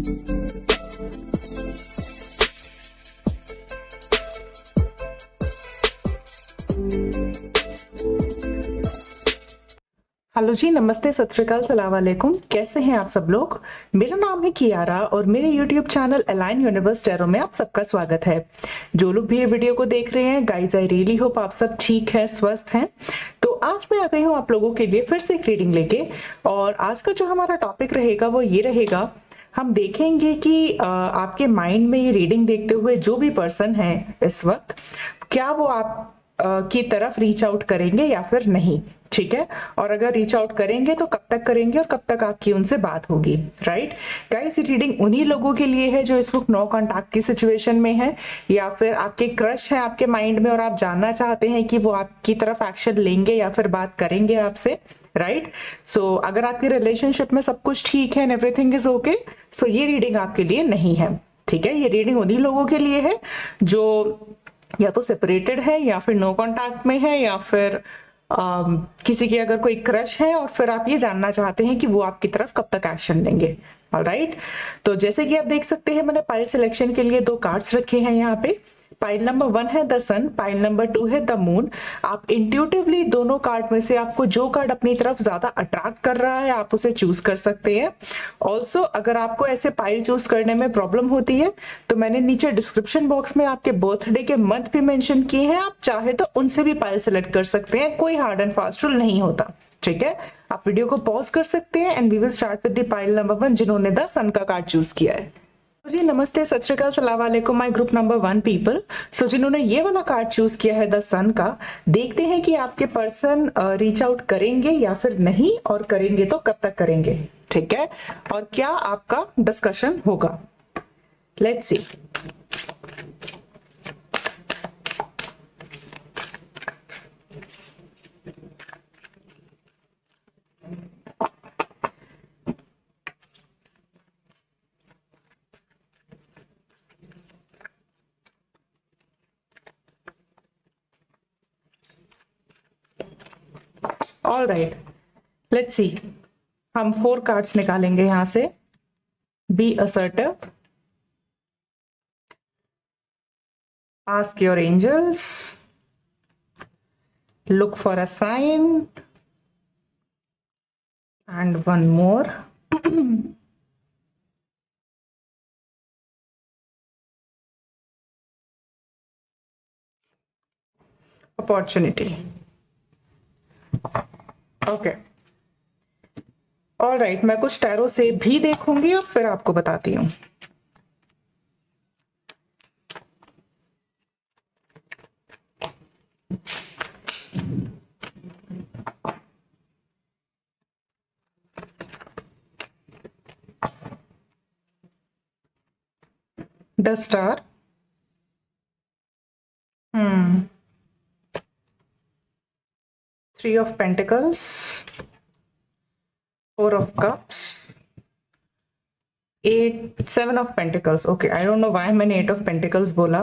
Hello ji, नमस्ते, सत श्री अकाल, सलाम वालेकुम। कैसे हैं आप सब लोग? मेरा नाम है कियारा और मेरे YouTube channel align universe tarot में आप सबका स्वागत है। जो लोग भी ये वीडियो को देख रहे हैं, गाइज आई रियली होप आप सब ठीक हैं, स्वस्थ हैं। तो आज मैं आ गई हूँ आप लोगों के लिए फिर से एक रीडिंग लेके, और आज का जो हमारा टॉपिक रहेगा वो ये रहेगा। हम देखेंगे कि आपके माइंड में ये रीडिंग देखते हुए जो भी पर्सन है इस वक्त, क्या वो आप की तरफ रीच आउट करेंगे या फिर नहीं, ठीक है? और अगर रीच आउट करेंगे तो कब तक करेंगे और कब तक आपकी उनसे बात होगी, राइट? गाइस, ये रीडिंग उन्हीं लोगों के लिए है जो इस वक्त नो कॉन्टैक्ट की सिचुएशन में है, या फिर आपके क्रश है आपके माइंड में और आप जानना चाहते हैं कि वो आपकी तरफ एक्शन लेंगे या फिर बात करेंगे आपसे, राइट? सो अगर आपकी रिलेशनशिप में सब कुछ ठीक है एंड एवरीथिंग इज ओके, सो ये रीडिंग आपके लिए नहीं है, ठीक है? ये रीडिंग उन्हीं लोगों के लिए है जो या तो सेपरेटेड है या फिर नो कॉन्टैक्ट में है, या फिर किसी की अगर कोई क्रश है और फिर आप ये जानना चाहते हैं कि वो आपकी तरफ कब तक एक्शन लेंगे। ऑलराइट, तो जैसे कि आप देख सकते हैं, मैंने पाइल सिलेक्शन के लिए 2 कार्ड्स रखे हैं यहाँ पे। पाइल नंबर 1 है द सन, पाइल नंबर 2 है द मून। आप इंट्यूटिवली दोनों कार्ड में से आपको जो कार्ड अपनी तरफ ज्यादा अट्रैक्ट कर रहा है आप उसे चूज कर सकते हैं। ऑल्सो अगर आपको ऐसे पाइल चूज करने में प्रॉब्लम होती है तो मैंने नीचे डिस्क्रिप्शन बॉक्स में आपके बर्थडे के मंथ भी मेंशन किए हैं, आप चाहे तो उनसे भी पाइल सेलेक्ट कर सकते हैं, कोई हार्ड एंड फास्ट रूल नहीं होता, ठीक है? आप वीडियो को पॉज कर सकते हैं and we will start with the pile number 1 जिन्होंने द सन का कार्ड चूज किया है। जी नमस्ते, सत श्री अकाल, सलाम वालेकुम my group number 1 people. So जिन्होंने ये वाला कार्ड चूज किया है द सन का, देखते हैं कि आपके पर्सन रीच आउट करेंगे या फिर नहीं, और करेंगे तो कब तक करेंगे, ठीक है? और क्या आपका डिस्कशन होगा। Let's see. All right, let's see. हम 4 कार्ड्स निकालेंगे यहां से। Be assertive, ask your angels, look for a sign, and one more. Opportunity. Okay, all right, मैं कुछ टैरो से भी देखूंगी और फिर आपको बताती हूँ। The star, Three of Pentacles, Four of Cups, Seven of Pentacles. Okay, I don't know why मैंने 8 of Pentacles बोला।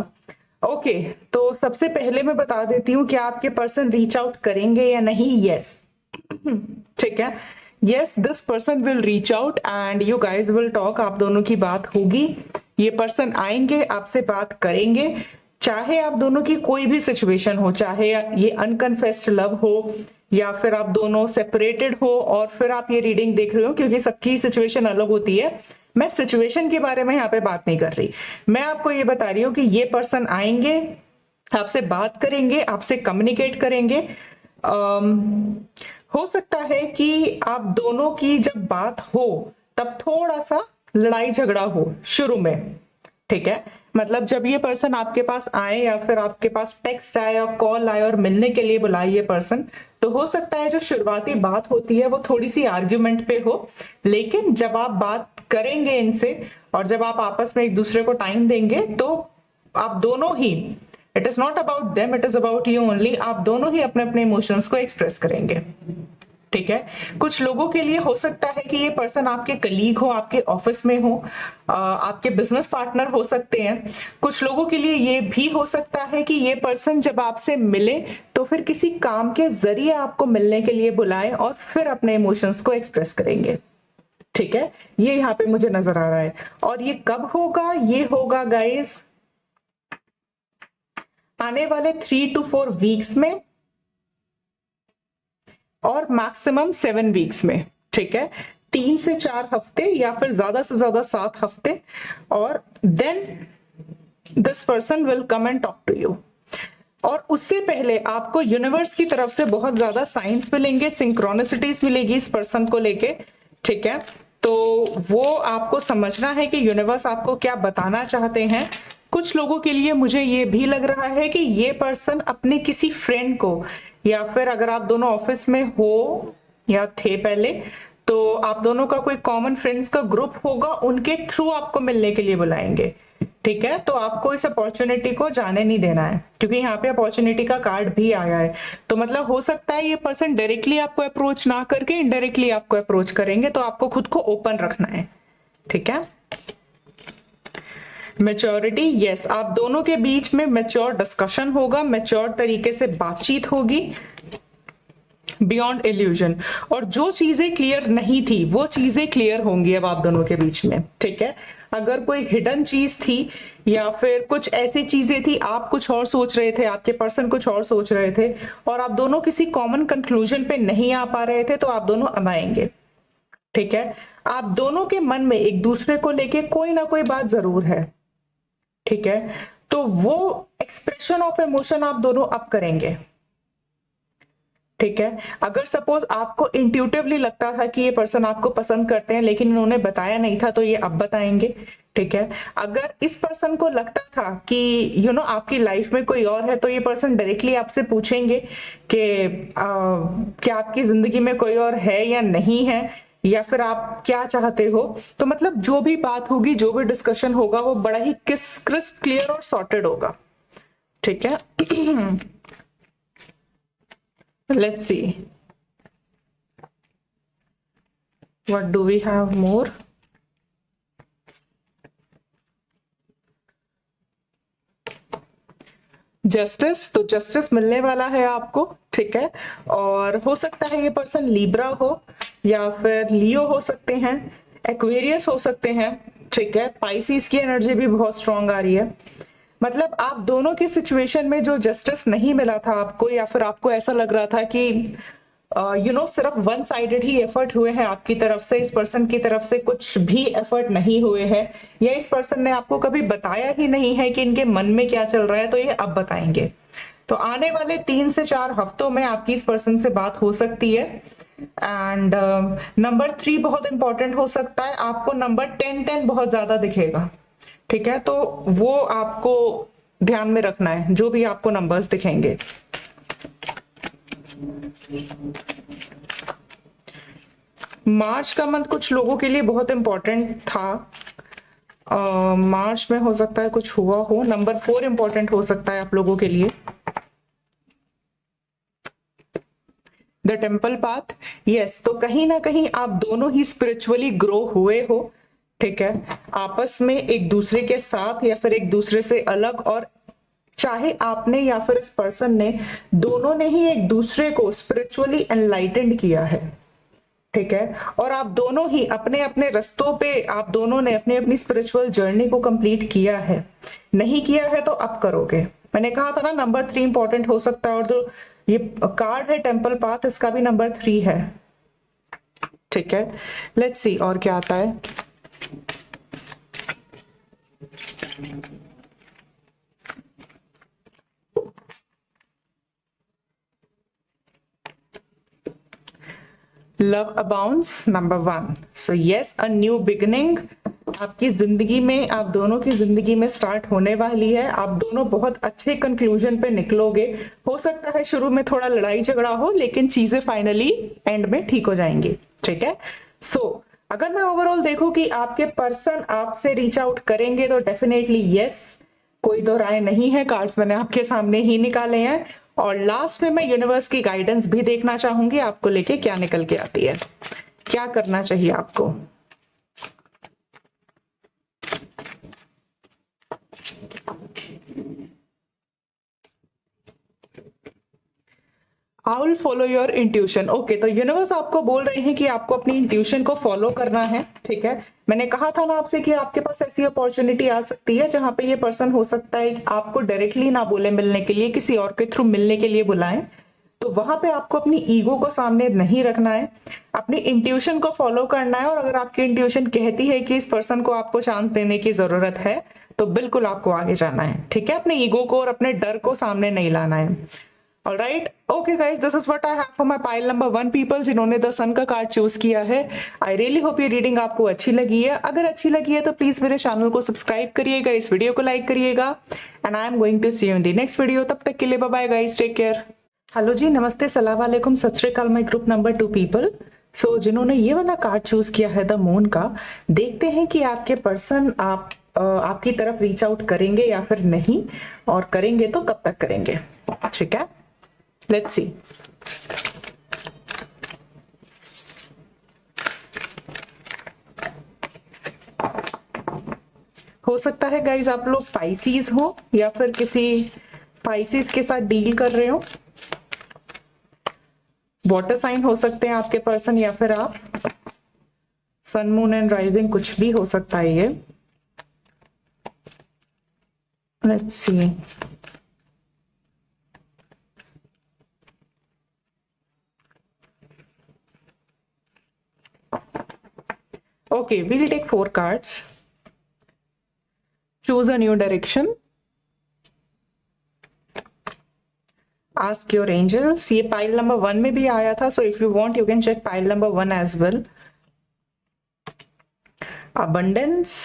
ओके, तो सबसे पहले मैं बता देती हूँ कि आपके पर्सन रीच आउट करेंगे या नहीं। यस, ठीक है, yes, this person will reach out and you guys will talk. आप दोनों की बात होगी, ये पर्सन आएंगे, आपसे बात करेंगे, चाहे आप दोनों की कोई भी सिचुएशन हो, चाहे ये अनकन्फेस्ड लव हो या फिर आप दोनों सेपरेटेड हो और फिर आप ये रीडिंग देख रहे हो, क्योंकि सबकी सिचुएशन अलग होती है। मैं सिचुएशन के बारे में यहाँ पे बात नहीं कर रही, मैं आपको ये बता रही हूँ कि ये पर्सन आएंगे, आपसे बात करेंगे, आपसे कम्युनिकेट करेंगे। हो सकता है कि आप दोनों की जब बात हो तब थोड़ा सा लड़ाई झगड़ा हो शुरू में, ठीक है? मतलब जब ये पर्सन आपके पास आए या फिर आपके पास टेक्स्ट आए और कॉल आए और मिलने के लिए बुलाए ये पर्सन, तो हो सकता है जो शुरुआती बात होती है वो थोड़ी सी आर्ग्यूमेंट पे हो, लेकिन जब आप बात करेंगे इनसे और जब आप आपस में एक दूसरे को टाइम देंगे तो आप दोनों ही, it is not about them, it is about you only, आप दोनों ही अपने अपने इमोशंस को एक्सप्रेस करेंगे, ठीक है? कुछ लोगों के लिए हो सकता है कि ये पर्सन आपके कलीग हो, आपके ऑफिस में हो, आपके बिजनेस पार्टनर हो सकते हैं। कुछ लोगों के लिए ये भी हो सकता है कि ये पर्सन जब आपसे मिले तो फिर किसी काम के जरिए आपको मिलने के लिए बुलाए और फिर अपने इमोशंस को एक्सप्रेस करेंगे, ठीक है, ये यहाँ पे मुझे नजर आ रहा है। और ये कब होगा? ये होगा गाइस आने वाले 3 to 4 वीक्स में और मैक्सिमम 7 वीक्स में। ठीक है, 3 से 4 हफ्ते या फिर ज्यादा से ज्यादा 7 हफ्ते, और then this person will come and talk to you. और उससे पहले आपको यूनिवर्स की तरफ से बहुत ज्यादा साइंस मिलेंगे, सिंक्रोनिसिटीज मिलेगी इस पर्सन को लेके। ठीक है, तो वो आपको समझना है कि यूनिवर्स आपको क्या बताना चाहते हैं। कुछ लोगों के लिए मुझे ये भी लग रहा है कि ये पर्सन अपने किसी फ्रेंड को, या फिर अगर आप दोनों ऑफिस में हो या थे पहले, तो आप दोनों का कोई कॉमन फ्रेंड्स का ग्रुप होगा, उनके थ्रू आपको मिलने के लिए बुलाएंगे। ठीक है, तो आपको इस अपॉर्चुनिटी को जाने नहीं देना है, क्योंकि यहाँ पे अपॉर्चुनिटी का कार्ड भी आया है। तो मतलब हो सकता है ये पर्सन डायरेक्टली आपको अप्रोच ना करके इनडायरेक्टली आपको अप्रोच करेंगे, तो आपको खुद को ओपन रखना है। ठीक है, मैच्योरिटी, यस, आप दोनों के बीच में मैच्योर डिस्कशन होगा, मैच्योर तरीके से बातचीत होगी, बियॉन्ड इल्यूजन। और जो चीजें क्लियर नहीं थी वो चीजें क्लियर होंगी अब आप दोनों के बीच में। ठीक है, अगर कोई हिडन चीज थी या फिर कुछ ऐसी चीजें थी, आप कुछ और सोच रहे थे, आपके पर्सन कुछ और सोच रहे थे, और आप दोनों किसी कॉमन कंक्लूजन पे नहीं आ पा रहे थे, तो आप दोनों अब आएंगे। ठीक है, आप दोनों के मन में एक दूसरे को लेके कोई ना कोई बात जरूर है। ठीक है, तो वो एक्सप्रेशन ऑफ इमोशन आप दोनों अब करेंगे। ठीक है, अगर सपोज आपको इंट्यूटिवली लगता था कि ये पर्सन आपको पसंद करते हैं लेकिन इन्होंने बताया नहीं था, तो ये अब बताएंगे। ठीक है, अगर इस पर्सन को लगता था कि आपकी लाइफ में कोई और है, तो ये पर्सन डायरेक्टली आपसे पूछेंगे कि क्या आपकी जिंदगी में कोई और है या नहीं है, या फिर आप क्या चाहते हो। तो मतलब जो भी बात होगी, जो भी डिस्कशन होगा, वो बड़ा ही क्रिस्प, क्लियर और सॉर्टेड होगा। ठीक है, let's see what do we have more. Justice, तो जस्टिस मिलने वाला है आपको। ठीक है, और हो सकता है ये पर्सन लिब्रा हो, या फिर लियो हो सकते हैं, एक्वेरियस हो सकते हैं। ठीक है, पाइसिस की एनर्जी भी बहुत स्ट्रांग आ रही है। मतलब आप दोनों की सिचुएशन में जो जस्टिस नहीं मिला था आपको, या फिर आपको ऐसा लग रहा था कि सिर्फ वन साइडेड ही एफर्ट हुए हैं आपकी तरफ से, इस पर्सन की तरफ से कुछ भी एफर्ट नहीं हुए हैं, या इस पर्सन ने आपको कभी बताया ही नहीं है कि इनके मन में क्या चल रहा है, तो ये अब बताएंगे। तो आने वाले 3 से 4 हफ्तों में आपकी इस पर्सन से बात हो सकती है। एंड नंबर 3 बहुत इंपॉर्टेंट हो सकता है, आपको नंबर 10 बहुत ज्यादा दिखेगा। ठीक है, तो वो आपको ध्यान में रखना है, जो भी आपको नंबर्स दिखेंगे। मार्च का मंथ कुछ लोगों के लिए बहुत इंपॉर्टेंट था। मार्च में हो सकता है कुछ हुआ हो। नंबर 4 इंपॉर्टेंट हो सकता है आप लोगों के लिए। द टेम्पल पाथ, यस, तो कहीं ना कहीं आप दोनों ही स्पिरिचुअली ग्रो हुए हो। ठीक है, आपस में एक दूसरे के साथ या फिर एक दूसरे से अलग, और चाहे आपने या फिर इस पर्सन ने, दोनों ने ही एक दूसरे को स्पिरिचुअली एनलाइटेंड किया है। ठीक है, और आप दोनों ही अपने अपने रास्तों पे, आप दोनों ने अपनी अपनी स्पिरिचुअल जर्नी को कंप्लीट किया है। नहीं किया है तो अब करोगे। मैंने कहा था ना नंबर 3 इंपॉर्टेंट हो सकता है, और जो ये कार्ड है टेम्पल पाथ, इसका भी नंबर 3 है। ठीक है, लेट्स सी और क्या आता है। Love abounds, number 1। So yes, a new beginning आपकी जिंदगी में, आप दोनों की जिंदगी में स्टार्ट होने वाली है। आप दोनों बहुत अच्छे कंक्लूजन पे निकलोगे। हो सकता है शुरू में थोड़ा लड़ाई झगड़ा हो, लेकिन चीजें फाइनली एंड में ठीक हो जाएंगी। ठीक है, सो अगर मैं ओवरऑल देखूं कि आपके पर्सन आपसे रीच आउट करेंगे, तो डेफिनेटली यस, कोई दो राय नहीं है, कार्ड्स मैंने आपके सामने ही निकाले हैं। और लास्ट में मैं यूनिवर्स की गाइडेंस भी देखना चाहूंगी, आपको लेके क्या निकल के आती है, क्या करना चाहिए आपको। I will follow your intuition. Okay, तो यूनिवर्स आपको बोल रहे हैं कि आपको अपनी इंट्यूशन को फॉलो करना है। ठीक है, मैंने कहा था ना आपसे कि आपके पास ऐसी अपॉर्चुनिटी आ सकती है जहां पे ये पर्सन हो सकता है आपको डायरेक्टली ना बोले मिलने के लिए, किसी और के थ्रू मिलने के लिए बुलाएं। तो वहां पे आपको अपनी ईगो को सामने नहीं रखना है, अपनी इंट्यूशन को फॉलो करना है। और अगर आपकी इंट्यूशन कहती है कि इस पर्सन को आपको चांस देने की जरूरत है तो बिल्कुल आपको आगे जाना है। ठीक है, अपने ईगो को और अपने डर को सामने नहीं लाना है। Alright, okay guys, this is what I have for my pile number 1 people जिन्होंने द सन का कार्ड चूज किया है। आई रियली होप ये रीडिंग आपको अच्छी लगी है। अगर अच्छी लगी है तो प्लीज मेरे चैनल को सब्सक्राइब करिएगा, इस वीडियो को लाइक करिएगा and I am going to see you in the next video. तब तक के लिए bye bye guys, take care. Hello ji, नमस्ते, सलाम वालेकुम, सत श्री अकाल, my group number 2 people. So जिन्होंने ये वाला कार्ड चूज किया है द मून का, देखते हैं कि आपके पर्सन आपकी तरफ रीच आउट करेंगे या फिर नहीं, और करेंगे तो कब तक करेंगे। ठीक है, लेट्स सी। हो सकता है गाइज आप लोग पाइसीज हो या फिर किसी पाइसीज के साथ डील कर रहे हो। वाटर साइन हो सकते हैं आपके पर्सन, या फिर आप सन मून एंड राइजिंग, कुछ भी हो सकता है ये। Let's see. Okay, we'll take 4 cards. Choose a new direction. Ask your angels. ये pile number 1 में भी आया था, so if you want you can check pile number 1 as well. Abundance.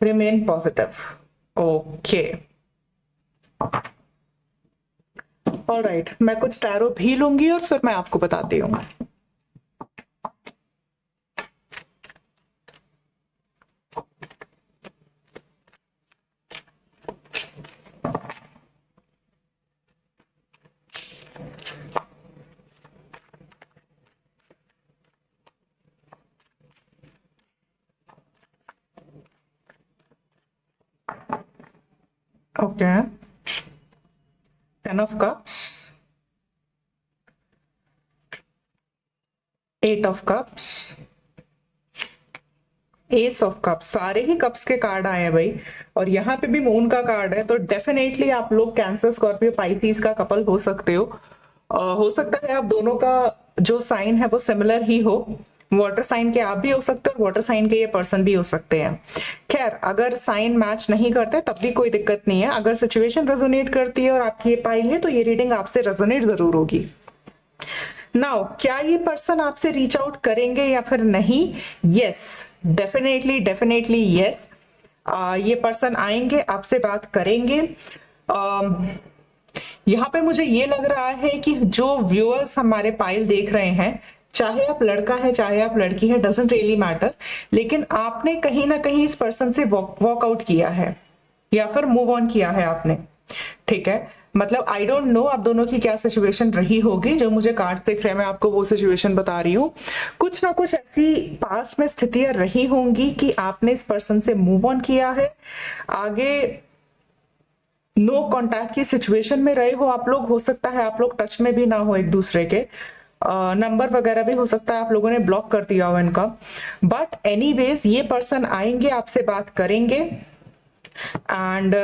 Remain positive. Okay. Alright, मैं कुछ tarot भी लूंगी और फिर मैं आपको बताती हूँ। Okay, 10 of cups, 8 of cups, S of cups. सारे ही कप्स के कार्ड आए हैं भाई, और यहाँ पे भी मून का कार्ड है। तो डेफिनेटली आप लोग कैंसर, स्कॉर्पियो, पाइसिस का कपल हो सकते हो। हो सकता है आप दोनों का जो साइन है वो सिमिलर ही हो। वाटर साइन के आप भी हो सकते हो और वाटर साइन के ये पर्सन भी हो सकते हैं। खैर, अगर साइन मैच नहीं करते तब भी कोई दिक्कत नहीं है। अगर सिचुएशन रेजोनेट करती है और आपकी ये पाइल है तो ये रीडिंग आपसे रेजोनेट जरूर होगी। नाउ, क्या ये पर्सन आपसे रीच आउट करेंगे या फिर नहीं? Yes, definitely yes. ये पर्सन आएंगे, आपसे बात करेंगे। यहाँ पे मुझे ये लग रहा है कि जो व्यूअर्स हमारे पाइल देख रहे हैं, चाहे आप लड़का है चाहे आप लड़की है, डजंट रियली मैटर, लेकिन आपने कहीं ना कहीं इस पर्सन से वॉक आउट किया है या फिर मूव ऑन किया है आपने। ठीक है, मतलब आई डोंट नो आप दोनों की क्या सिचुएशन रही होगी। जो मुझे कार्ड्स दिख रहे हैं मैं आपको वो सिचुएशन बता रही हूँ। कुछ ना कुछ ऐसी पास में स्थितियां रही होंगी कि आपने इस पर्सन से मूव ऑन किया है, आगे नो कॉन्टैक्ट की सिचुएशन में रहे हो आप लोग। हो सकता है आप लोग टच में भी ना हो एक दूसरे के, नंबर वगैरह भी हो सकता है आप लोगों ने ब्लॉक कर दिया हो इनका। बट एनीवेज ये पर्सन आएंगे, आपसे बात करेंगे एंड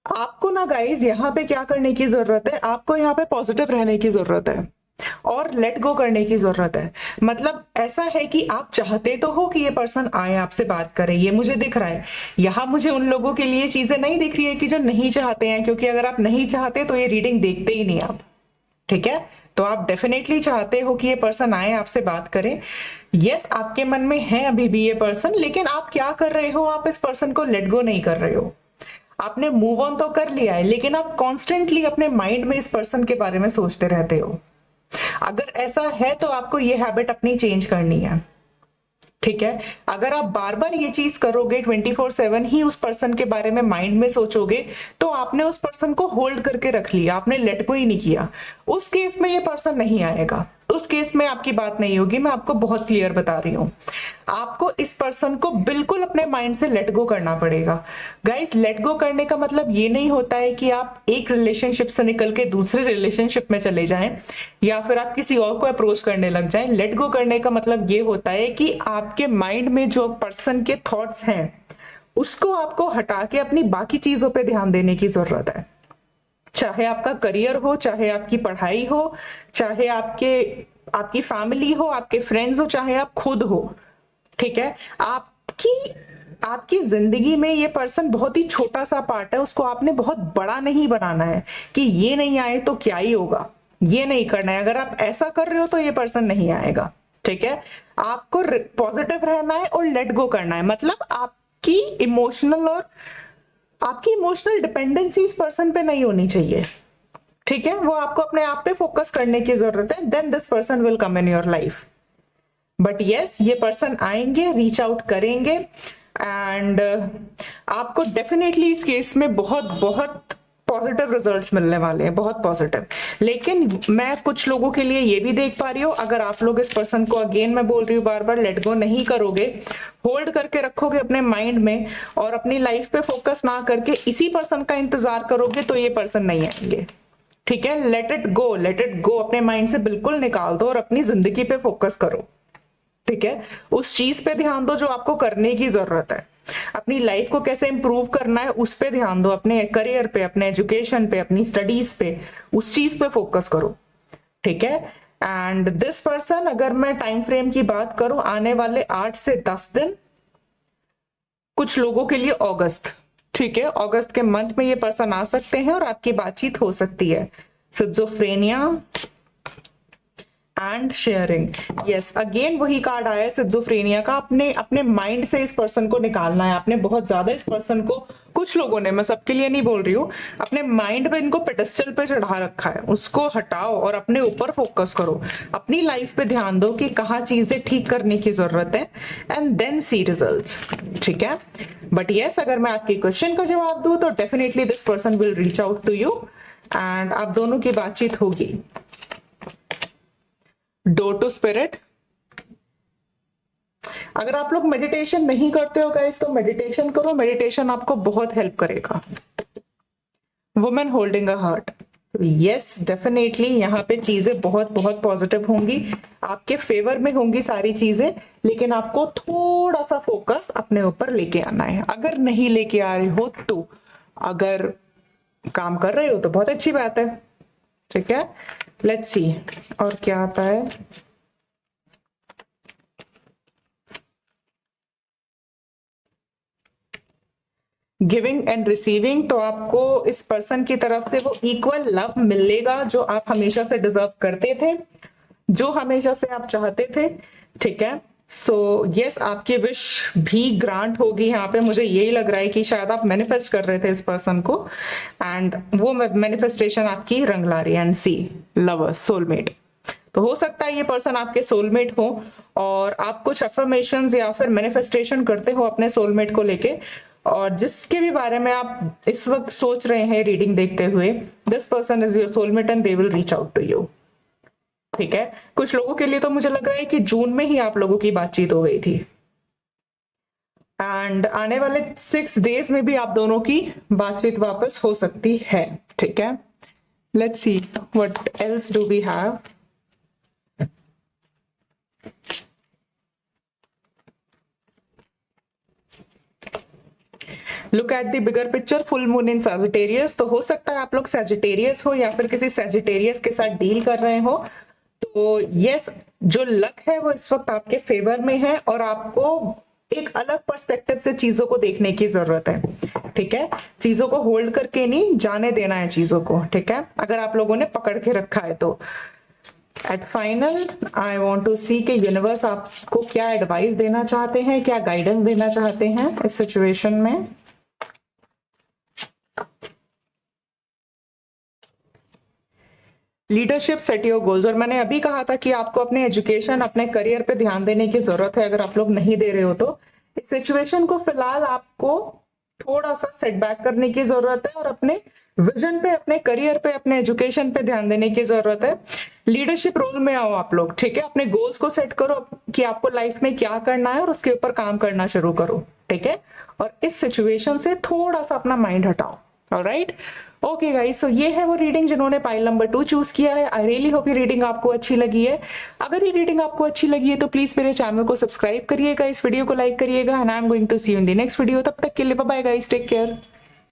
आपको ना गाइज यहाँ पे क्या करने की जरूरत है, आपको यहाँ पे पॉजिटिव रहने की जरूरत है और लेट गो करने की जरूरत है। मतलब ऐसा है कि आप चाहते तो हो कि ये पर्सन आए आपसे बात करे, ये मुझे दिख रहा है। यहाँ मुझे उन लोगों के लिए चीजें नहीं दिख रही है कि जो नहीं चाहते हैं, क्योंकि अगर आप नहीं चाहते तो ये रीडिंग देखते ही नहीं आप। ठीक है, तो आप डेफिनेटली चाहते हो कि ये पर्सन आए आपसे बात करें। यस, आपके मन में है अभी भी ये पर्सन, लेकिन आप क्या कर रहे हो, आप इस पर्सन को लेट गो नहीं कर रहे हो। आपने मूव ऑन तो कर लिया है, लेकिन आप कॉन्स्टेंटली अपने माइंड में इस पर्सन के बारे में सोचते रहते हो। अगर ऐसा है तो आपको ये हैबिट अपनी चेंज करनी है। ठीक है, अगर आप बार बार ये चीज करोगे, 24/7 ही उस पर्सन के बारे में माइंड में सोचोगे, तो आपने उस पर्सन को होल्ड करके रख लिया, आपने लेट गो ही नहीं किया। उस केस में ये पर्सन नहीं आएगा, उस केस में आपकी बात नहीं होगी। मैं आपको बहुत क्लियर बता रही हूँ, आपको इस पर्सन को बिल्कुल अपने माइंड से लेट गो करना पड़ेगा। गाइस, लेट गो करने का मतलब ये नहीं होता है कि आप एक रिलेशनशिप से निकल के दूसरे रिलेशनशिप में चले जाएं या फिर आप किसी और को अप्रोच करने लग जाएं। लेट गो करने का मतलब ये होता है कि आपके माइंड में जो पर्सन के थॉट्स हैं उसको आपको हटा के अपनी बाकी चीजों पे ध्यान देने की जरूरत है। चाहे आपका करियर हो, चाहे आपकी पढ़ाई हो, चाहे आपकी फैमिली हो, आपके फ्रेंड्स हो, चाहे आप खुद हो। ठीक है, आपकी जिंदगी में ये पर्सन बहुत ही छोटा सा पार्ट है, उसको आपने बहुत बड़ा नहीं बनाना है कि ये नहीं आए तो क्या ही होगा, ये नहीं करना है। अगर आप ऐसा कर रहे हो तो ये पर्सन नहीं आएगा। ठीक है, आपको पॉजिटिव रहना है और लेट गो करना है। मतलब आपकी इमोशनल डिपेंडेंसी इस पर्सन पे नहीं होनी चाहिए। ठीक है, वो आपको अपने आप पे फोकस करने की जरूरत है। Then this person will come in your life. But yes, ये पर्सन आएंगे, रीच आउट करेंगे एंड आपको डेफिनेटली इस केस में बहुत बहुत पॉजिटिव रिजल्ट्स मिलने वाले हैं, बहुत पॉजिटिव। लेकिन मैं कुछ लोगों के लिए ये भी देख पा रही हूँ, अगर आप लोग इस पर्सन को, अगेन मैं बोल रही हूँ बार बार, लेट गो नहीं करोगे, होल्ड करके रखोगे अपने माइंड में और अपनी लाइफ पे फोकस ना करके इसी पर्सन का इंतजार करोगे तो ये पर्सन नहीं आएंगे। ठीक है, let it go, let it go, अपने माइंड से बिल्कुल निकाल दो और अपनी जिंदगी पे फोकस करो। ठीक है, उस चीज पे ध्यान दो जो आपको करने की जरूरत है। अपनी लाइफ को कैसे इंप्रूव करना है उस पे ध्यान दो, अपने करियर पे, अपने एजुकेशन पे, अपनी स्टडीज पे, उस चीज पे फोकस करो। ठीक है, एंड दिस पर्सन, अगर मैं टाइम फ्रेम की बात करूं, आने वाले 8 से 10 दिन, कुछ लोगों के लिए अगस्त, ठीक है, अगस्त के मंथ में ये पर्सन आ सकते हैं और आपकी बातचीत हो सकती है। Schizophrenia and sharing, yes, again वही कार्ड आया है सिजोफ्रेनिया का। अपने माइंड से इस पर्सन को निकालना है। आपने बहुत ज्यादा इस पर्सन को, कुछ लोगों ने, मैं सबके लिए नहीं बोल रही हूँ, अपने माइंड पे इनको पेडेस्टल पे चढ़ा रखा है। उसको हटाओ और अपने ऊपर फोकस करो, अपनी लाइफ पे ध्यान दो कि कहाँ चीजें ठीक करने की जरूरत है एंड देन सी रिजल्ट्स। ठीक है, बट यस, अगर मैं आपके क्वेश्चन का जवाब दूं तो definitely this person will reach out to you and आप दोनों की बातचीत होगी। डोर टू स्पिरिट, अगर आप लोग मेडिटेशन नहीं करते हो गाइस तो मेडिटेशन करो, मेडिटेशन आपको बहुत हेल्प करेगा। Women holding a heart, yes definitely यहाँ पे चीजें बहुत बहुत पॉजिटिव होंगी, आपके फेवर में होंगी सारी चीजें, लेकिन आपको थोड़ा सा फोकस अपने ऊपर लेके आना है। अगर नहीं लेके आ रहे हो तो, अगर काम कर रहे हो तो बहुत अच्छी बात है। ठीक है, लेट्स सी और क्या आता है। गिविंग एंड रिसीविंग, तो आपको इस पर्सन की तरफ से वो इक्वल लव मिलेगा जो आप हमेशा से डिजर्व करते थे, जो हमेशा से आप चाहते थे। ठीक है, सो यस, आपकी विश भी ग्रांट होगी। यहाँ पे मुझे यही लग रहा है कि शायद आप मैनिफेस्ट कर रहे थे इस पर्सन को एंड वो मैनिफेस्टेशन आपकी रंग ला रही है। एंड सी लवर, सोलमेट, तो हो सकता है ये पर्सन आपके सोलमेट हो और आप कुछ अफर्मेशंस या फिर मैनिफेस्टेशन करते हो अपने सोलमेट को लेके, और जिसके भी बारे में आप इस वक्त सोच रहे हैं रीडिंग देखते हुए, this person is your soulmate and they will reach out to you. ठीक है, कुछ लोगों के लिए तो मुझे लग रहा है कि जून में ही आप लोगों की बातचीत हो गई थी एंड आने वाले 6 डेज में भी आप दोनों की बातचीत वापस हो सकती है। ठीक है, let's see what else do we have. Look at the bigger picture, full moon in Sagittarius, तो हो सकता है आप लोग सैजिटेरियस हो या फिर किसी सैजिटेरियस के साथ डील कर रहे हो। तो यस, जो लक है वो इस वक्त आपके फेवर में है और आपको एक अलग पर्सपेक्टिव से चीजों को देखने की जरूरत है। ठीक है, चीजों को होल्ड करके नहीं जाने देना है चीजों को। ठीक है, अगर आप लोगों ने पकड़ के रखा है तो। At final I want to see कि यूनिवर्स आपको क्या एडवाइस देना चाहते हैं, क्या गाइडेंस देना चाहते हैं इस सिचुएशन में। लीडरशिप, सेट योर गोल्स, और मैंने अभी कहा था कि आपको अपने एजुकेशन, अपने करियर पे ध्यान देने की जरूरत है। अगर आप लोग नहीं दे रहे हो तो इस सिचुएशन को फिलहाल आपको थोड़ा सा सेटबैक करने की जरूरत है और अपने विजन पे, अपने करियर पे, अपने एजुकेशन पे ध्यान देने की जरूरत है। लीडरशिप रोल में आओ आप लोग, ठीक है। अपने गोल्स को सेट करो कि आपको लाइफ में क्या करना है और उसके ऊपर काम करना शुरू करो, ठीक है। और इस सिचुएशन से थोड़ा सा अपना माइंड हटाओ। ऑलराइट, ओके गाइस, सो ये है वो रीडिंग जिन्होंने पाइल नंबर 2 चूज किया है। आई रियली होप ये रीडिंग आपको अच्छी लगी है। अगर ये रीडिंग आपको अच्छी लगी है तो प्लीज मेरे चैनल को सब्सक्राइब करिएगा, इस वीडियो को लाइक करिएगा, and I am going to see you in the next video. तब तक के लिए bye bye guys, take care.